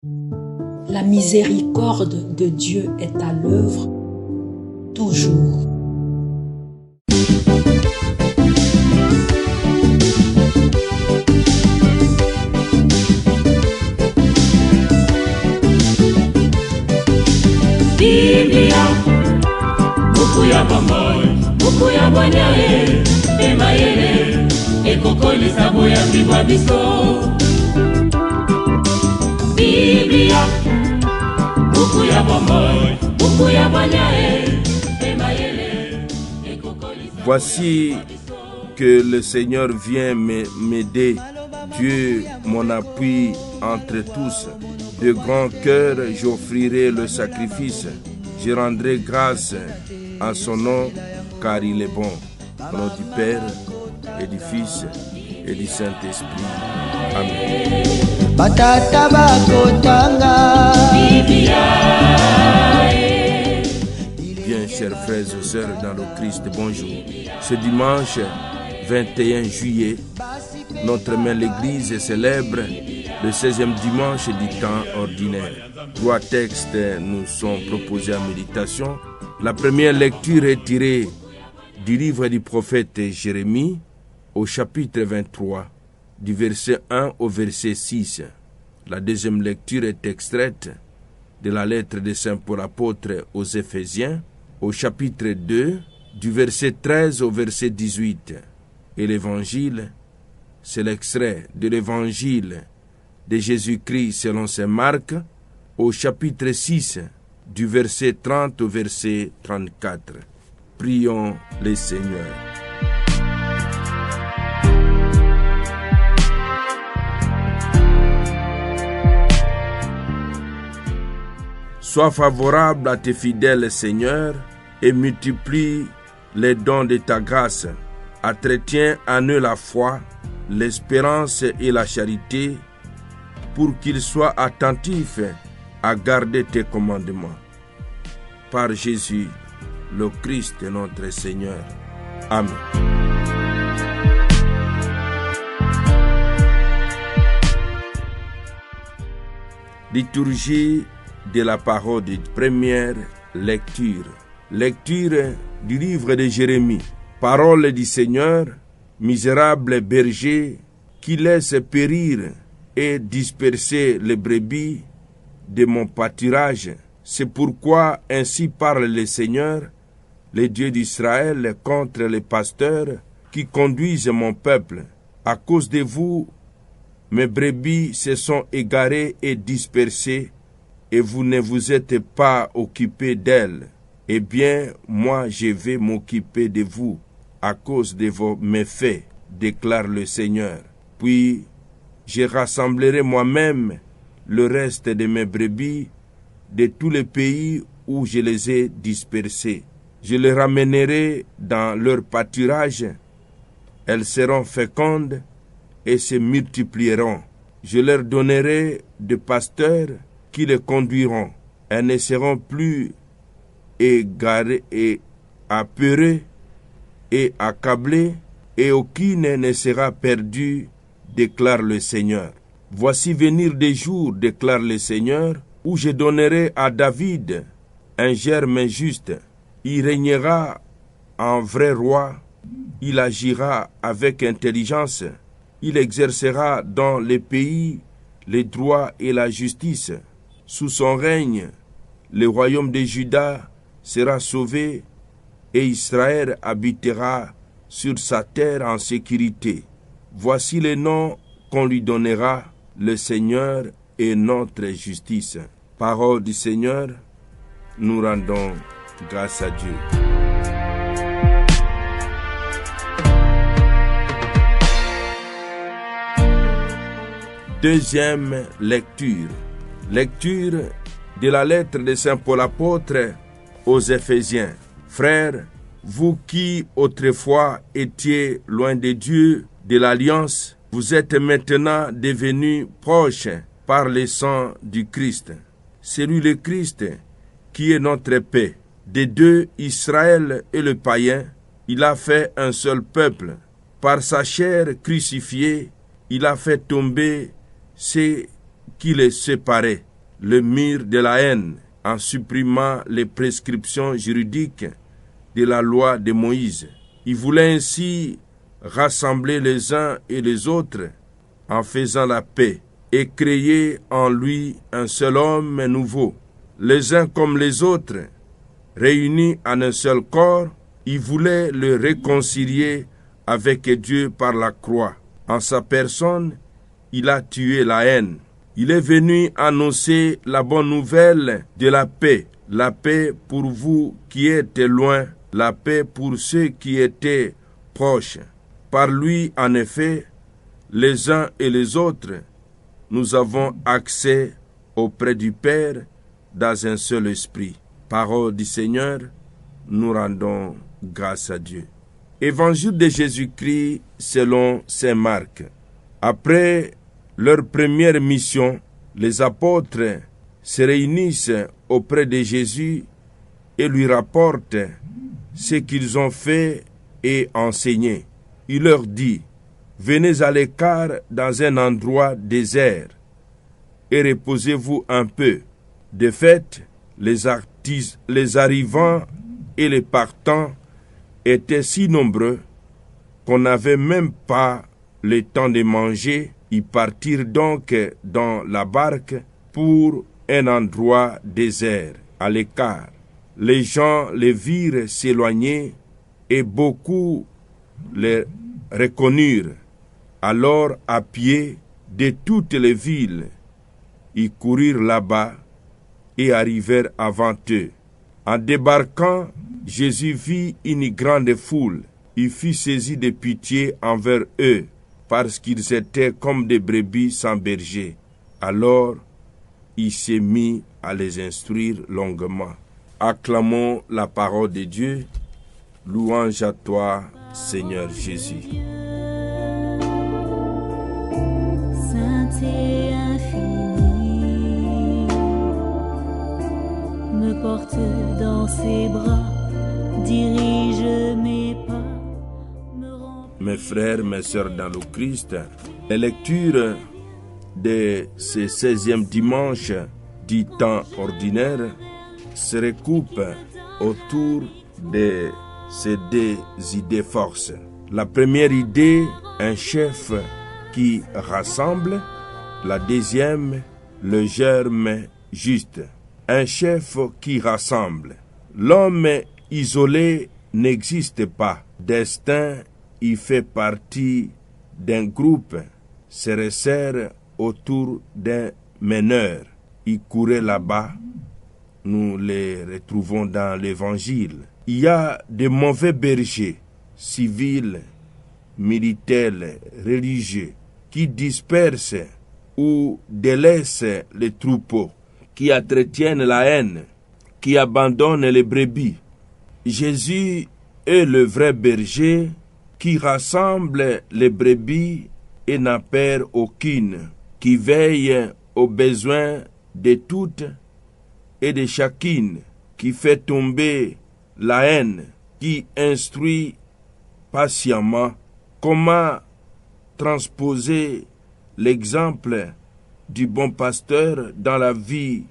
La miséricorde de Dieu est à l'œuvre toujours. Biblia, buku ya bomboy, buku ya bonyae, emayele, ekokoli sabo ya bibwa biso. Biblia, buku ya bomboy, buku ya bonyae, emayele, ekokoli sabo. Voici que le Seigneur vient m'aider, Dieu mon appui entre tous. De grand cœur, j'offrirai le sacrifice. Je rendrai grâce à son nom, car il est bon. Au nom du Père et du Fils et du Saint-Esprit. Amen. Bien, chers frères et sœurs dans le Christ, bonjour. Ce dimanche 21 juillet, notre mère l'Église célèbre le 16e dimanche du temps ordinaire. 3 textes nous sont proposés en méditation. La première lecture est tirée du livre du prophète Jérémie au chapitre 23, du verset 1 au verset 6. La deuxième lecture est extraite de la lettre de Saint Paul apôtre aux Éphésiens au chapitre 2, du verset 13 au verset 18. Et l'évangile, c'est l'extrait de l'évangile de Jésus-Christ selon saint Marc au chapitre 6 du verset 30 au verset 34. Prions le Seigneur. Sois favorable à tes fidèles, Seigneur, et multiplie les dons de ta grâce. Entretiens en eux la foi, l'espérance et la charité, pour qu'ils soient attentifs à garder tes commandements. Par Jésus, le Christ notre Seigneur. Amen. Liturgie de la parole de première lecture. Lecture du livre de Jérémie. Parole du Seigneur, misérable berger qui laisse périr et disperser les brebis de mon pâturage. C'est pourquoi ainsi parle le Seigneur, le Dieu d'Israël, contre les pasteurs qui conduisent mon peuple. À cause de vous, mes brebis se sont égarées et dispersées, et vous ne vous êtes pas occupés d'elles. Eh bien, moi je vais m'occuper de vous à cause de vos méfaits, déclare le Seigneur. Puis je rassemblerai moi-même le reste de mes brebis de tous les pays où je les ai dispersées. Je les ramènerai dans leur pâturage. Elles seront fécondes et se multiplieront. Je leur donnerai des pasteurs qui les conduiront. Elles ne seront plus égarées et apeurées et accablées, et aucune ne sera perdue, déclare le Seigneur. Voici venir des jours, déclare le Seigneur, où je donnerai à David un germe juste. Il régnera en vrai roi, il agira avec intelligence, il exercera dans les pays le droit et la justice. Sous son règne, le royaume de Juda sera sauvé et Israël habitera sur sa terre en sécurité. Voici les noms qu'on lui donnera, le Seigneur est notre justice. Parole du Seigneur, nous rendons grâce à Dieu. Deuxième lecture. Lecture de la lettre de Saint Paul apôtre aux Éphésiens. Frères, vous qui autrefois étiez loin de Dieu, de l'alliance, vous êtes maintenant devenus proches par le sang du Christ. C'est lui le Christ qui est notre paix. Des deux, Israël et le païen, il a fait un seul peuple. Par sa chair crucifiée, il a fait tomber ceux qui les séparaient. le mur de la haine en supprimant les prescriptions juridiques de la loi de Moïse. Il voulait ainsi rassembler les uns et les autres en faisant la paix et créer en lui un seul homme nouveau. Les uns comme les autres, réunis en un seul corps, il voulait le réconcilier avec Dieu par la croix. En sa personne, il a tué la haine. Il est venu annoncer la bonne nouvelle de la paix pour vous qui êtes loin, la paix pour ceux qui étaient proches. Par lui, en effet, les uns et les autres, nous avons accès auprès du Père dans un seul esprit. Parole du Seigneur, nous rendons grâce à Dieu. Évangile de Jésus-Christ selon saint Marc. Après leur première mission, les apôtres se réunissent auprès de Jésus et lui rapportent ce qu'ils ont fait et enseigné. Il leur dit: venez à l'écart dans un endroit désert et reposez-vous un peu. De fait, les arrivants et les partants étaient si nombreux qu'on n'avait même pas le temps de manger. Ils partirent donc dans la barque pour un endroit désert, à l'écart. Les gens les virent s'éloigner et beaucoup les reconnurent. Alors, à pied de toutes les villes, ils coururent là-bas et arrivèrent avant eux. En débarquant, Jésus vit une grande foule. Il fut saisi de pitié envers eux, parce qu'ils étaient comme des brebis sans berger. Alors, il s'est mis à les instruire longuement. Acclamons la parole de Dieu. Louange à toi, Seigneur Jésus. Saint et infini, me porte dans ses bras, dirige mes pas. Mes frères, mes sœurs dans le Christ, les lectures de ce 16e dimanche du temps ordinaire se recoupent autour de ces deux idées forces. La première idée, un chef qui rassemble. La deuxième, le germe juste. Un chef qui rassemble. L'homme isolé n'existe pas. Destin, il fait partie d'un groupe, se resserre autour d'un meneur. Il courait là-bas. Nous les retrouvons dans l'Évangile. Il y a de mauvais bergers, civils, militaires, religieux, qui dispersent ou délaissent les troupeaux, qui entretiennent la haine, qui abandonnent les brebis. Jésus est le vrai berger qui rassemble les brebis et n'a peur aucune, qui veille aux besoins de toutes et de chacune, qui fait tomber la haine, qui instruit patiemment comment transposer l'exemple du bon pasteur dans la vie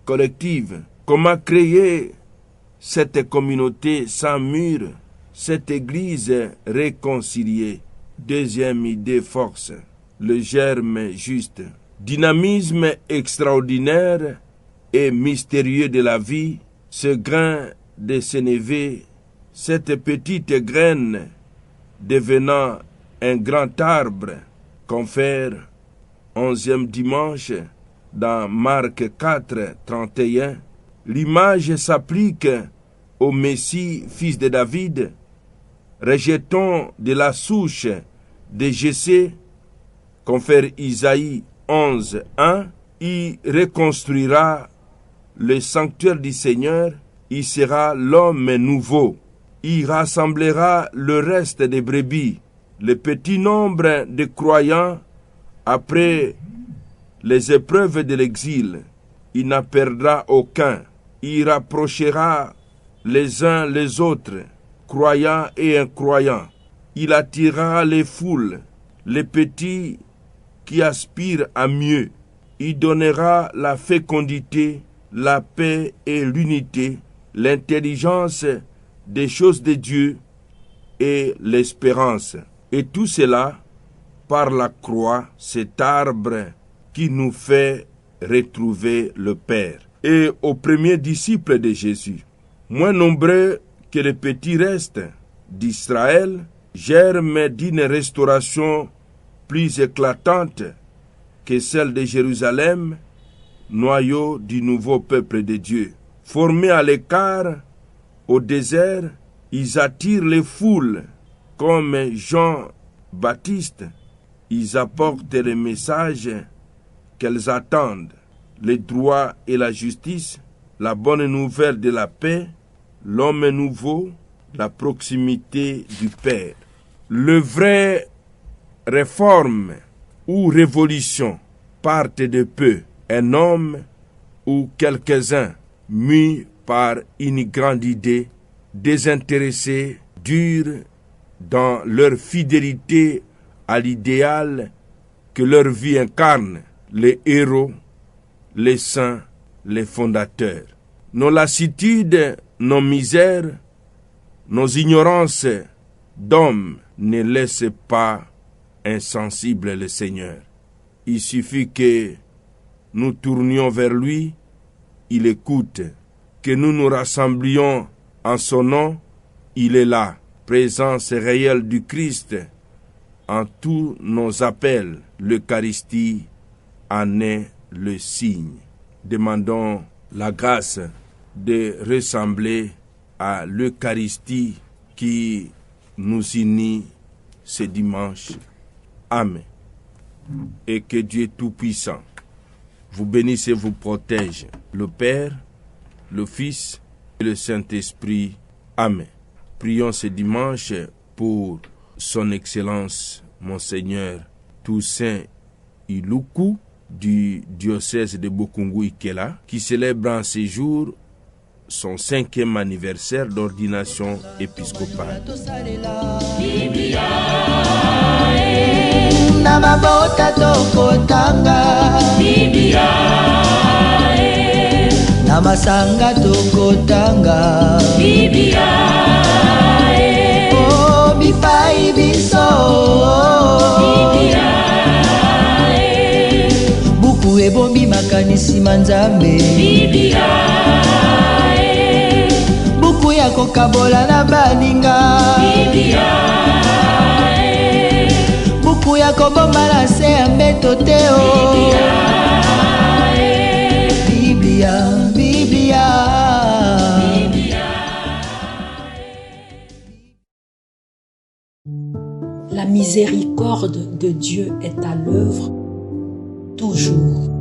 collective, comment créer cette communauté sans mur, cette église réconciliée. Deuxième idée force, le germe juste. Dynamisme extraordinaire et mystérieux de la vie, ce grain de sénévé, cette petite graine devenant un grand arbre, confère 11e dimanche dans Marc 4, 31. L'image s'applique au Messie, fils de David. Rejetons de la souche de Jessé, confère Isaïe 11, 1. Il reconstruira le sanctuaire du Seigneur, il sera l'homme nouveau. Il rassemblera le reste des brebis, le petit nombre de croyants après les épreuves de l'exil. Il n'en perdra aucun. Il rapprochera les uns les autres, croyants et incroyants. Il attirera les foules, les petits qui aspirent à mieux. y donnera la fécondité, la paix et l'unité, l'intelligence des choses de Dieu et l'espérance. Et tout cela par la croix, cet arbre qui nous fait retrouver le Père. Et aux premiers disciples de Jésus, moins nombreux que les petits restes d'Israël, germe d'une restauration plus éclatante que celle de Jérusalem, noyau du nouveau peuple de Dieu. Formés à l'écart, au désert, ils attirent les foules comme Jean-Baptiste. Ils apportent les messages qu'elles attendent, le droit et la justice, la bonne nouvelle de la paix, l'homme nouveau, la proximité du Père. Le vrai réforme ou révolution partent de peu. Un homme ou quelques-uns mus par une grande idée, désintéressés, durs dans leur fidélité à l'idéal que leur vie incarne, les héros, les saints, les fondateurs. Nos lassitudes, nos misères, nos ignorances d'hommes ne laissent pas insensible le Seigneur. Il suffit que nous tournions vers lui, il écoute. Que nous nous rassemblions en son nom, il est là. Présence réelle du Christ en tous nos appels. L'Eucharistie en est le signe. Demandons la grâce de ressembler à l'Eucharistie qui nous unit ce dimanche. Amen. Et que Dieu Tout-Puissant vous bénisse et vous protège, le Père, le Fils et le Saint-Esprit. Amen. Prions ce dimanche pour son Excellence, Monseigneur Toussaint Iluku du diocèse de Bokungu-Ikela, qui célèbre en ces jours son 5e anniversaire d'ordination épiscopale. Na mabota tokotanga Biblia na masanga tokotanga Biblia oh bipai biso Biblia buku ebombi makanisi manzambe Biblia buku ya kokabola na baninga Biblia ya kobomba na se ya mbeto te o Biblia, Biblia. La miséricorde de Dieu est à l'œuvre toujours.